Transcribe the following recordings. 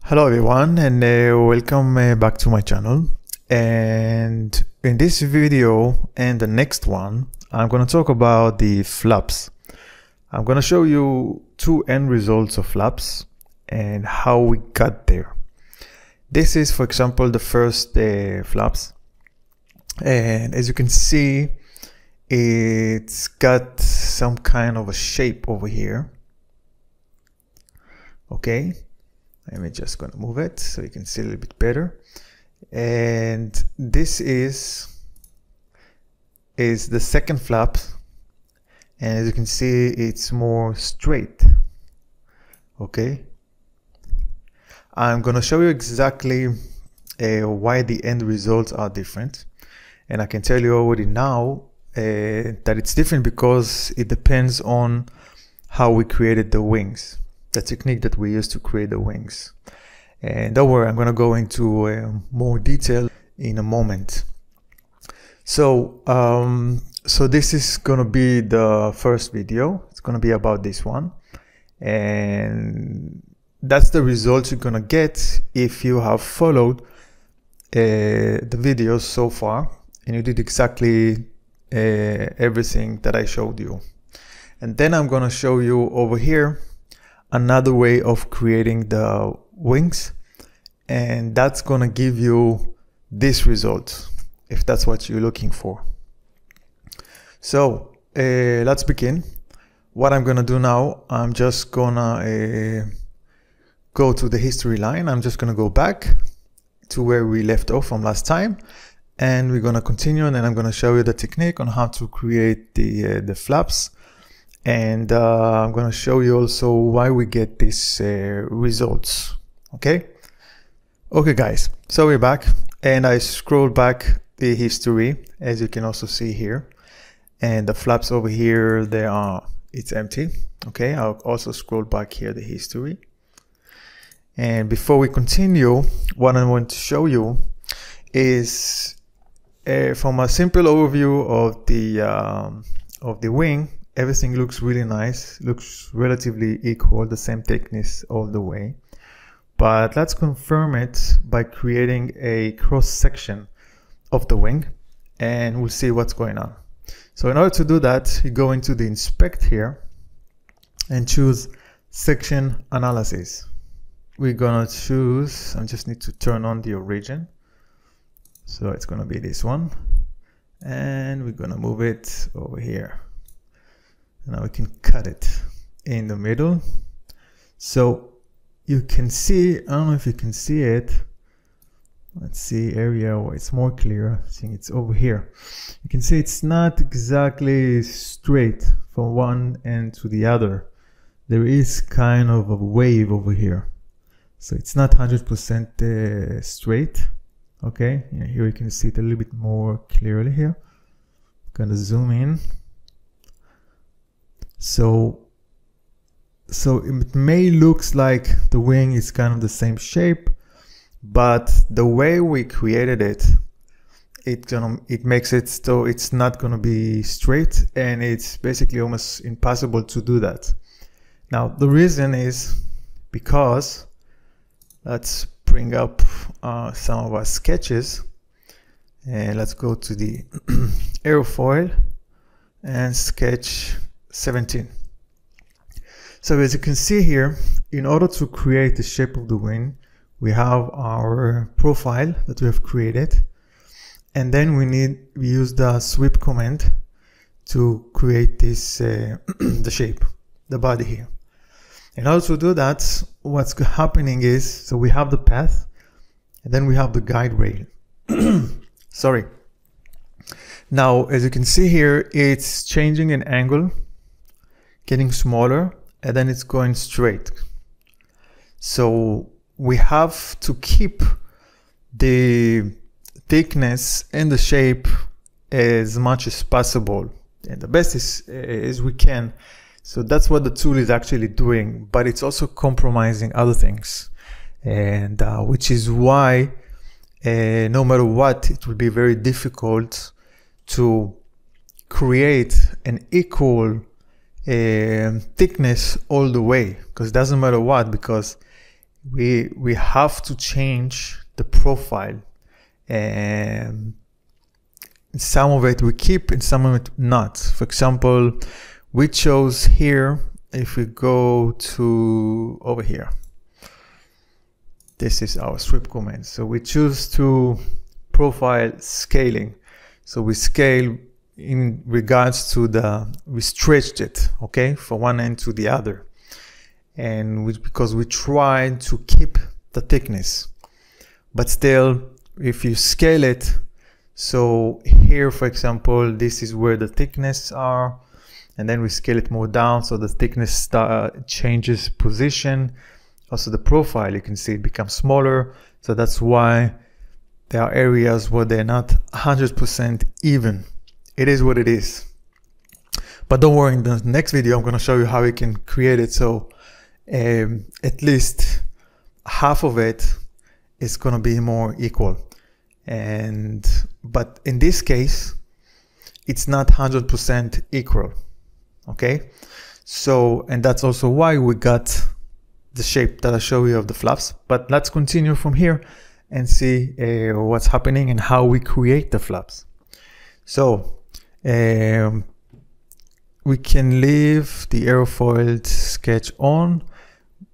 Hello everyone, and welcome back to my channel. And in this video and the next one, I'm going to talk about the flaps. I'm going to show you two end results of flaps and how we got there. This is, for example, the first flaps, and as you can see, it's got some kind of a shape over here. Okay, I'm just going to move it so you can see a little bit better. And this is the second flap, and as you can see, it's more straight. Okay, I'm going to show you exactly why the end results are different, and I can tell you already now that it's different because it depends on how we created the wings, the technique that we used to create the wings. And don't worry, I'm going to go into more detail in a moment. So this is going to be the first video. It's going to be about this one, and that's the result you're going to get if you have followed the videos so far and you did exactly everything that I showed you. And then I'm going to show you over here another way of creating the wings, and that's going to give you this result if that's what you're looking for. So let's begin. What I'm going to do now, I'm just going to go to the history line. I'm just going to go back to where we left off from last time, and we're going to continue, and then I'm going to show you the technique on how to create the flaps. And I'm going to show you also why we get these results. Okay guys, so we're back, and I scrolled back the history, as you can also see here, and the flaps over here, it's empty. Okay, I'll also scroll back here, the history. And before we continue, what I want to show you is from a simple overview of the wing. Everything looks really nice, looks relatively equal, the same thickness all the way. But let's confirm it by creating a cross section of the wing, and we'll see what's going on. So in order to do that, you go into the inspect here and choose section analysis. We're gonna choose, I just need to turn on the origin. So it's gonna be this one, and we're gonna move it over here. Now we can cut it in the middle. So you can see, I don't know if you can see it. Let's see area where it's more clear. I think it's over here. You can see it's not exactly straight from one end to the other. There is kind of a wave over here. So it's not 100% straight. Okay, here you can see it a little bit more clearly here. I'm gonna zoom in. So it may looks like the wing is kind of the same shape, but the way we created it, it makes it so it's not gonna be straight, and it's basically almost impossible to do that. Now the reason is because, let's bring up some of our sketches, and let's go to the airfoil and sketch 17. So as you can see here, in order to create the shape of the wing, we have our profile that we have created, and then we use the sweep command to create this the shape, the body here. In order to do that, what's happening is, so we have the path, and then we have the guide rail. Sorry. Now as you can see here, it's changing in angle, getting smaller, and then it's going straight. So we have to keep the thickness and the shape as much as possible, and the best as we can. So that's what the tool is actually doing, but it's also compromising other things, and which is why no matter what, it will be very difficult to create an equal thickness all the way, because it doesn't matter what, because we have to change the profile, and some of it we keep and some of it not. For example, we chose here, if we go to over here, this is our script command. So we choose to profile scaling. So we scale in regards to we stretched it, okay, from one end to the other. And because we try to keep the thickness, but still, if you scale it, so here, for example, this is where the thickness are, and then we scale it more down, so the thickness changes position. Also the profile, you can see it becomes smaller. So that's why there are areas where they're not 100% even. It is what it is. But don't worry, in the next video, I'm going to show you how we can create it. So at least half of it is going to be more equal. But in this case, it's not 100% equal. Okay. So, and that's also why we got the shape that I show you of the flaps. But let's continue from here and see what's happening and how we create the flaps. So we can leave the airfoil sketch on.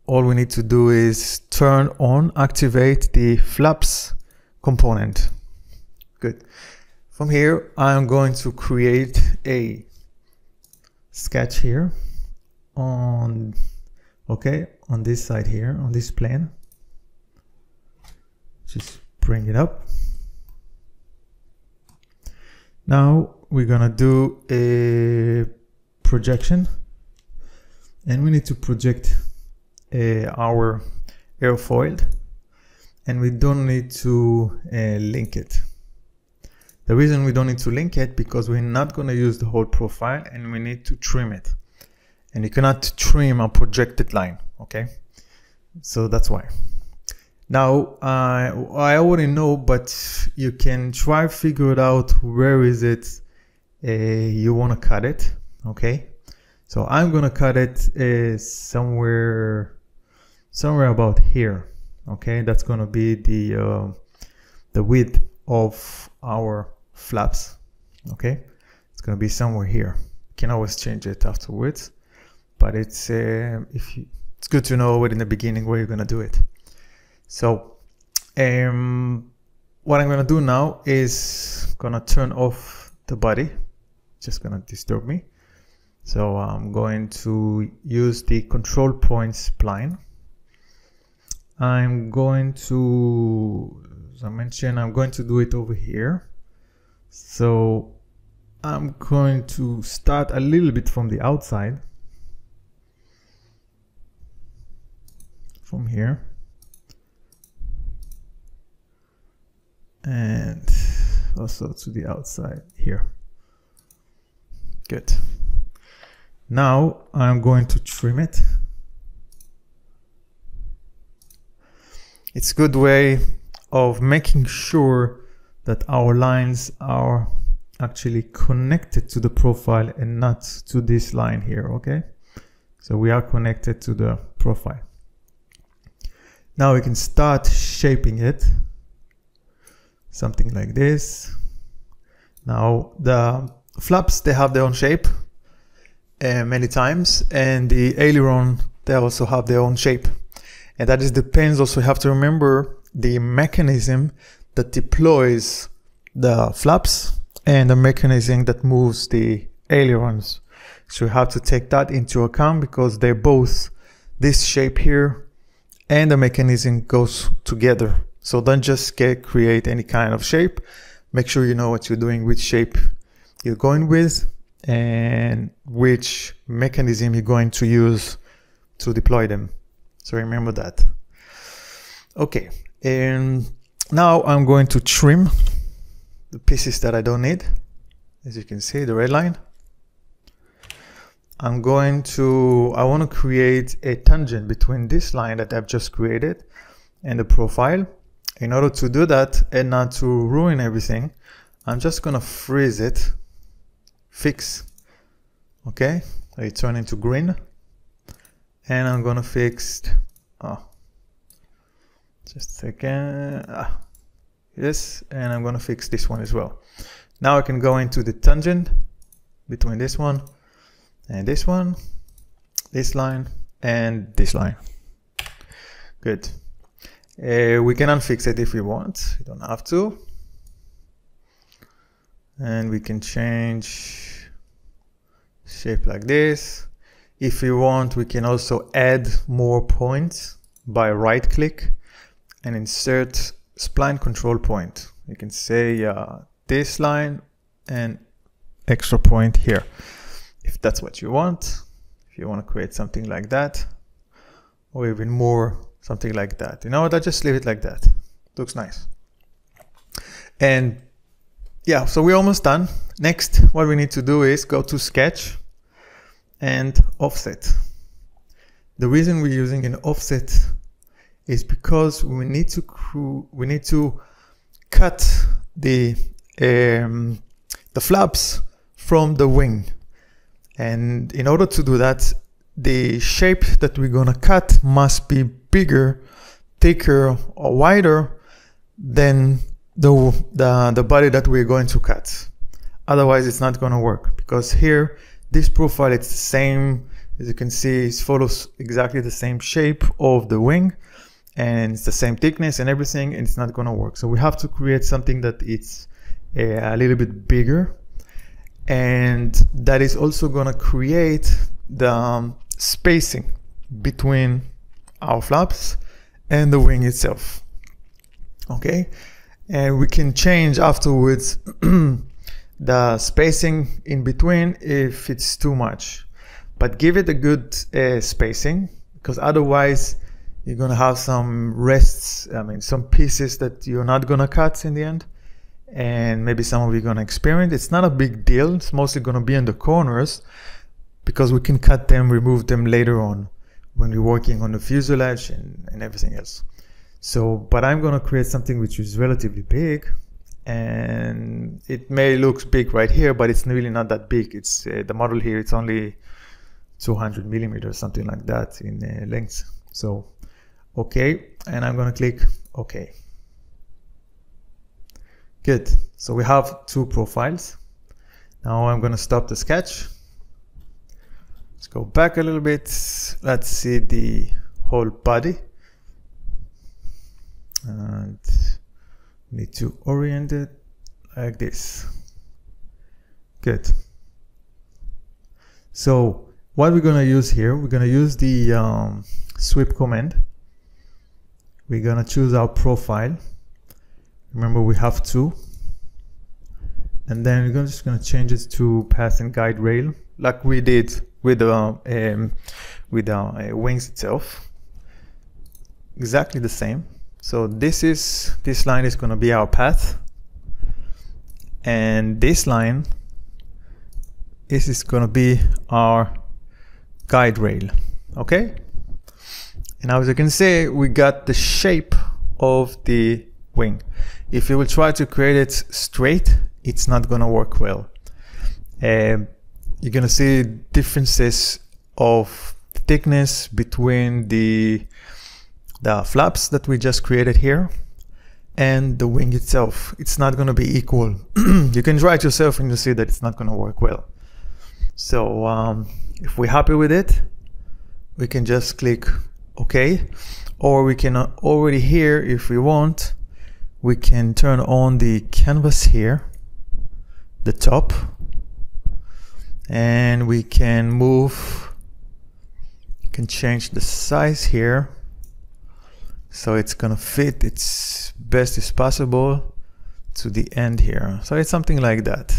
All we need to do is turn on, activate the flaps component. Good. From here, I'm going to create a sketch here on this side here, on this plane. Just bring it up. Now we're gonna do a projection, and we need to project our airfoil, and we don't need to link it. The reason we don't need to link it, because we're not going to use the whole profile and we need to trim it, and you cannot trim a projected line. Okay, so that's why. Now I already know, but you can try figure it out. Where is it you want to cut it? Okay, so I'm gonna cut it somewhere about here. Okay, that's gonna be the width of our flaps. Okay, it's gonna be somewhere here. You can always change it afterwards, but it's it's good to know in the beginning where you're gonna do it. So what I'm gonna do now is gonna turn off the body. Just gonna disturb me. So I'm going to use the control point spline. I'm going to, as I mentioned, I'm going to do it over here. So I'm going to start a little bit from the outside, from here, and also to the outside here. Good. Now I'm going to trim it. It's a good way of making sure that our lines are actually connected to the profile and not to this line here. Okay, so we are connected to the profile. Now we can start shaping it, something like this. Now the flaps, they have their own shape many times, and the aileron, they also have their own shape, and that is depends. Also, you have to remember the mechanism that deploys the flaps and the mechanism that moves the ailerons. So you have to take that into account, because they're both this shape here and the mechanism goes together. So don't just create any kind of shape. Make sure you know what you're doing, which shape you're going with, and which mechanism you're going to use to deploy them. So remember that. Okay, and now I'm going to trim the pieces that I don't need. As you can see, the red line. I want to create a tangent between this line that I've just created and the profile. In order to do that and not to ruin everything, I'm just gonna freeze it, fix. Okay, I turn into green, and I'm gonna fix Just a second. Yes, and I'm gonna fix this one as well. Now I can go into the tangent between this one and this one, this line and this line. Good. We can unfix it if we want. You don't have to. And we can change shape like this. If we want, we can also add more points by right click and insert spline control point. You can say this line and extra point here, if that's what you want. If you want to create something like that, or even more, something like that. You know what, I just leave it like that. Looks nice. And yeah, so we're almost done. Next, what we need to do is go to sketch and offset. The reason we're using an offset is because we need to cut the flaps from the wing, and in order to do that, the shape that we're gonna cut must be bigger, thicker, or wider than the body that we're going to cut. Otherwise, it's not gonna work, because here this profile, it's the same. As you can see, it follows exactly the same shape of the wing, and it's the same thickness and everything, and it's not going to work. So we have to create something that it's a little bit bigger, and that is also going to create the spacing between our flaps and the wing itself. Okay, and we can change afterwards the spacing in between if it's too much, but give it a good spacing, because otherwise you're gonna have some rests, some pieces that you're not gonna cut in the end, and maybe some of you are gonna experience. It's not a big deal. It's mostly gonna be in the corners, because we can cut them, remove them later on when we're working on the fuselage and everything else. So, but I'm gonna create something which is relatively big, and it may look big right here, but it's really not that big. It's the model here, it's only 200 millimeters, something like that in length. So okay, and I'm gonna click OK. Good. So we have two profiles. Now I'm gonna stop the sketch. Let's go back a little bit. Let's see the whole body, and need to orient it like this. Good. So what we're gonna use here, we're gonna use the sweep command. We're gonna choose our profile. Remember, we have two, and then we're just gonna change it to path and guide rail, like we did with the wings itself. Exactly the same. So this line is gonna be our path, and this line, this is gonna be our guide rail. Okay, and now as you can see, we got the shape of the wing. If you will try to create it straight, it's not gonna work well. You're gonna see differences of thickness between the flaps that we just created here and the wing itself. It's not gonna be equal. You can try it yourself and you'll see that it's not gonna work well. So if we're happy with it, we can just click OK, or we can already here, if we want, we can turn on the canvas here, the top, and we can move, can change the size here so it's gonna fit its best as possible to the end here. So it's something like that,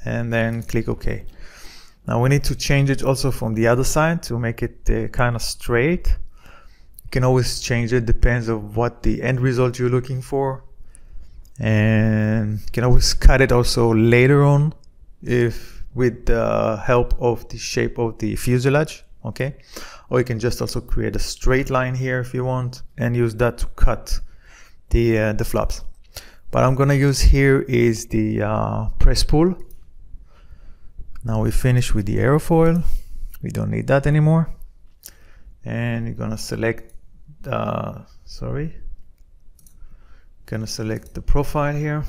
and then click OK. Now we need to change it also from the other side to make it kind of straight. You can always change it, depends on what the end result you're looking for, and you can always cut it also later on if with the help of the shape of the fuselage. Okay, or you can just also create a straight line here if you want and use that to cut the flaps. But I'm gonna use here is the press pull. Now we finish with the airfoil. We don't need that anymore. And you're gonna select the, Gonna select the profile here,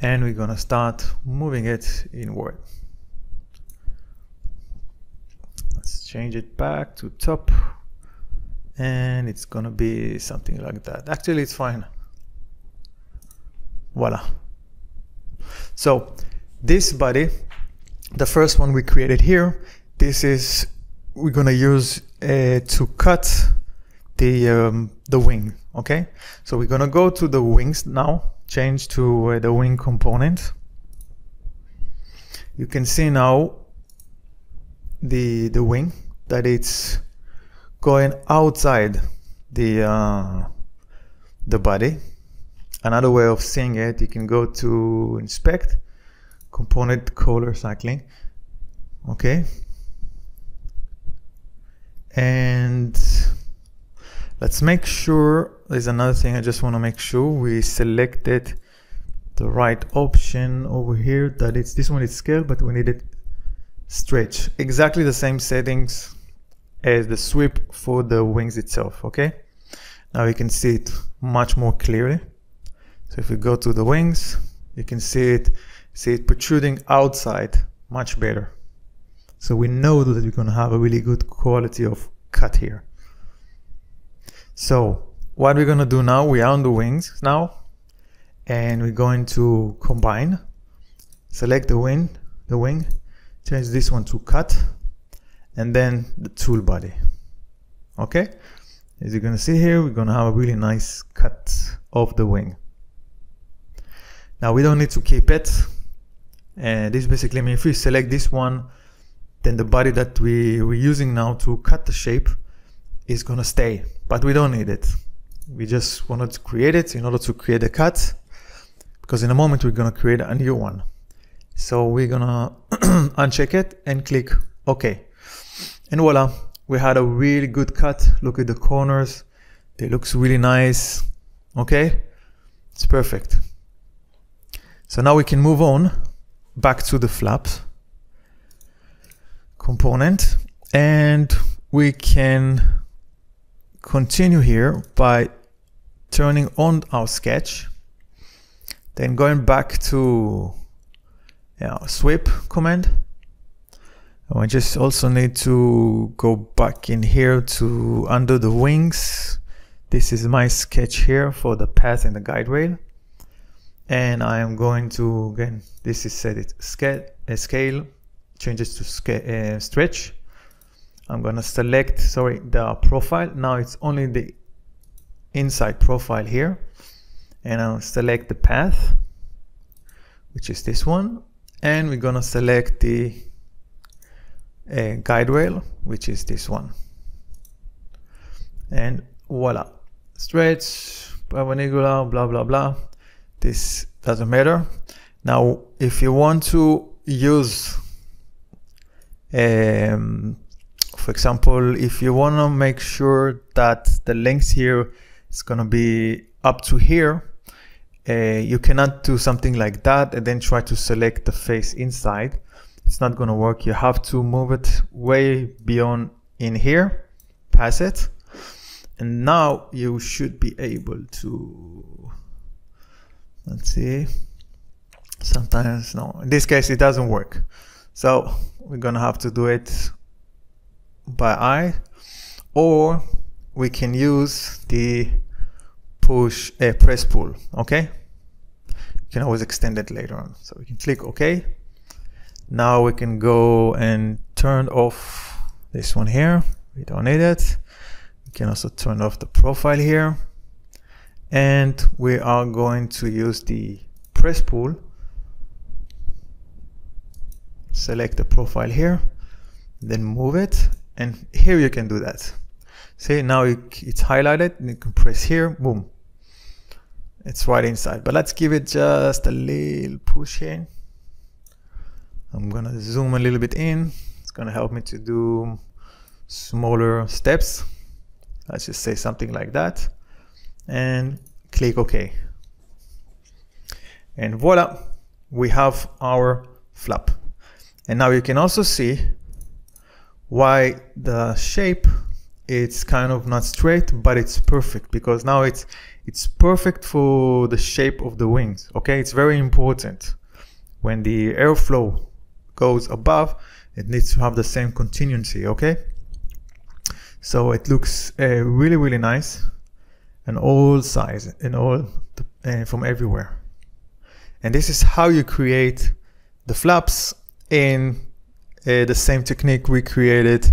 and we're gonna start moving it inward. Let's change it back to top, and it's gonna be something like that. Actually, it's fine. Voila. So this body, the first one we created here, this is we're gonna use to cut the wing. Okay, so we're gonna go to the wings now, change to the wing component. You can see now the wing, that it's going outside the body. Another way of seeing it, you can go to inspect, component color cycling. Okay, and let's make sure, there's another thing I just want to make sure we selected the right option over here, that it's this one is scale, but we need it stretch. Exactly the same settings as the sweep for the wings itself. Okay, now you can see it much more clearly. So if we go to the wings, you can see it protruding outside much better. So we know that we're going to have a really good quality of cut here. So what we're going to do now, we are on the wings now, and we're going to combine, select the wing, change this one to cut, and then the tool body. Okay, as you're going to see here, we're going to have a really nice cut of the wing. Now we don't need to keep it, and this basically means if we select this one, then the body that we're using now to cut the shape is going to stay, but we don't need it. We just wanted to create it in order to create a cut, because in a moment we're going to create a new one. So we're going to uncheck it and click OK, and voila, we had a really good cut. Look at the corners, they looks really nice. Okay, it's perfect. So now we can move on back to the flaps component, and we can continue here by turning on our sketch, then going back to sweep command. And we just also need to go back in here to under the wings. This is my sketch here for the path and the guide rail. And I am going to, again, this is set it scale, changes to stretch. I'm going to select, the profile. Now it's only the inside profile here. And I'll select the path, which is this one. And we're going to select the guide rail, which is this one. And voila, stretch, perpendicular, blah, blah, blah. This doesn't matter. Now, if you want to use, for example, if you want to make sure that the length here is going to be up to here, you cannot do something like that and then try to select the face inside. It's not going to work. You have to move it way beyond in here, pass it, and now you should be able to, let's see, sometimes no, in this case it doesn't work, so we're gonna have to do it by eye, or we can use the press pull. Okay, you can always extend it later on, so we can click OK. Now we can go and turn off this one here, we don't need it. We can also turn off the profile here, and we are going to use the press pull. Select the profile here, then move it, and here you can do that. See, now it's highlighted, and you can press here, boom, it's right inside. But let's give it just a little push here. I'm gonna zoom a little bit in. It's gonna help me to do smaller steps. Let's just say something like that, and click OK. And voila, we have our flap. And now you can also see why the shape it's kind of not straight, but it's perfect, because now it's perfect for the shape of the wings. Okay, it's very important. When the airflow goes above, it needs to have the same continuity. Okay, so it looks really, really nice, and all size and all from everywhere. And this is how you create the flaps in the same technique we created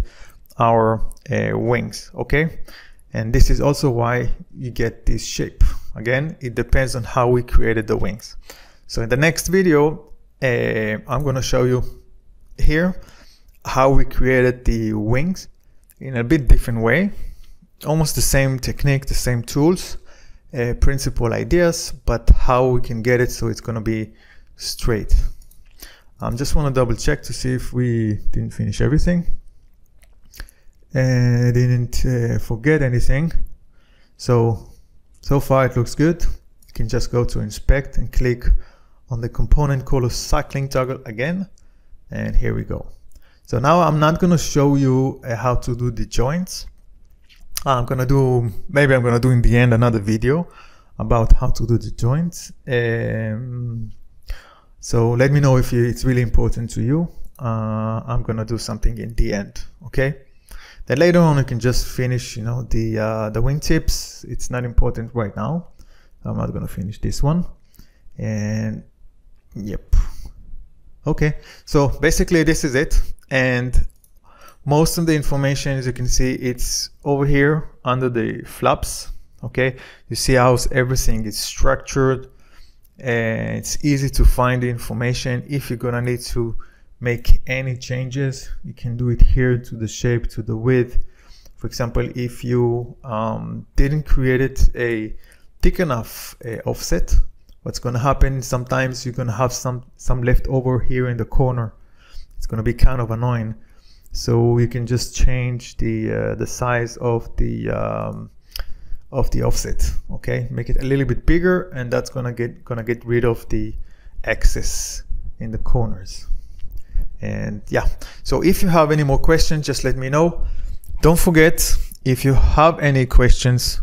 our wings. Okay, and this is also why you get this shape. Again, it depends on how we created the wings. So in the next video, I'm going to show you here how we created the wings in a bit different way. Almost the same technique, the same tools, principal ideas, but how we can get it so it's going to be straight. Just want to double check to see if we didn't finish everything. Didn't forget anything. So far it looks good. You can just go to inspect and click on the component color cycling toggle again, and here we go. So now I'm not going to show you how to do the joints. Maybe I'm gonna do in the end another video about how to do the joints. So let me know if it's really important to you. I'm gonna do something in the end. Okay, then later on you can just finish, you know, the wingtips. It's not important right now. I'm not gonna finish this one. And yep. Okay, so basically this is it, and most of the information, as you can see, it's over here under the flaps. Okay, you see how everything is structured, and it's easy to find the information. If you're gonna need to make any changes, you can do it here to the shape, to the width. For example, if you didn't create it a thick enough offset, what's gonna happen, sometimes you're gonna have some left over here in the corner. It's gonna be kind of annoying. So you can just change the size of the offset. Okay, make it a little bit bigger, and that's gonna get rid of the excess in the corners. And yeah, so if you have any more questions, just let me know. Don't forget, if you have any questions,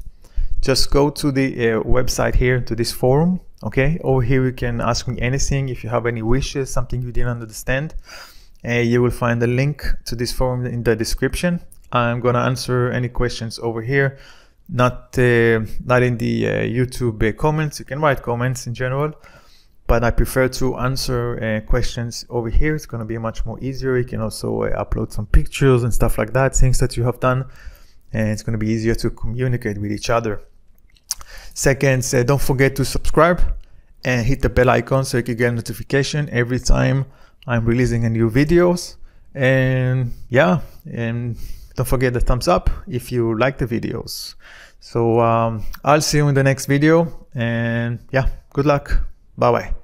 just go to the website here, to this forum. Okay, over here you can ask me anything. If you have any wishes, something you didn't understand, you will find the link to this forum in the description. I'm gonna answer any questions over here, not in the YouTube comments. You can write comments in general, but I prefer to answer questions over here. It's gonna be much more easier. You can also upload some pictures and stuff like that, things that you have done, and it's gonna be easier to communicate with each other. Second, don't forget to subscribe and hit the bell icon so you can get a notification every time I'm releasing a new videos. And yeah, and don't forget the thumbs up if you like the videos. So I'll see you in the next video, and yeah, good luck. Bye bye.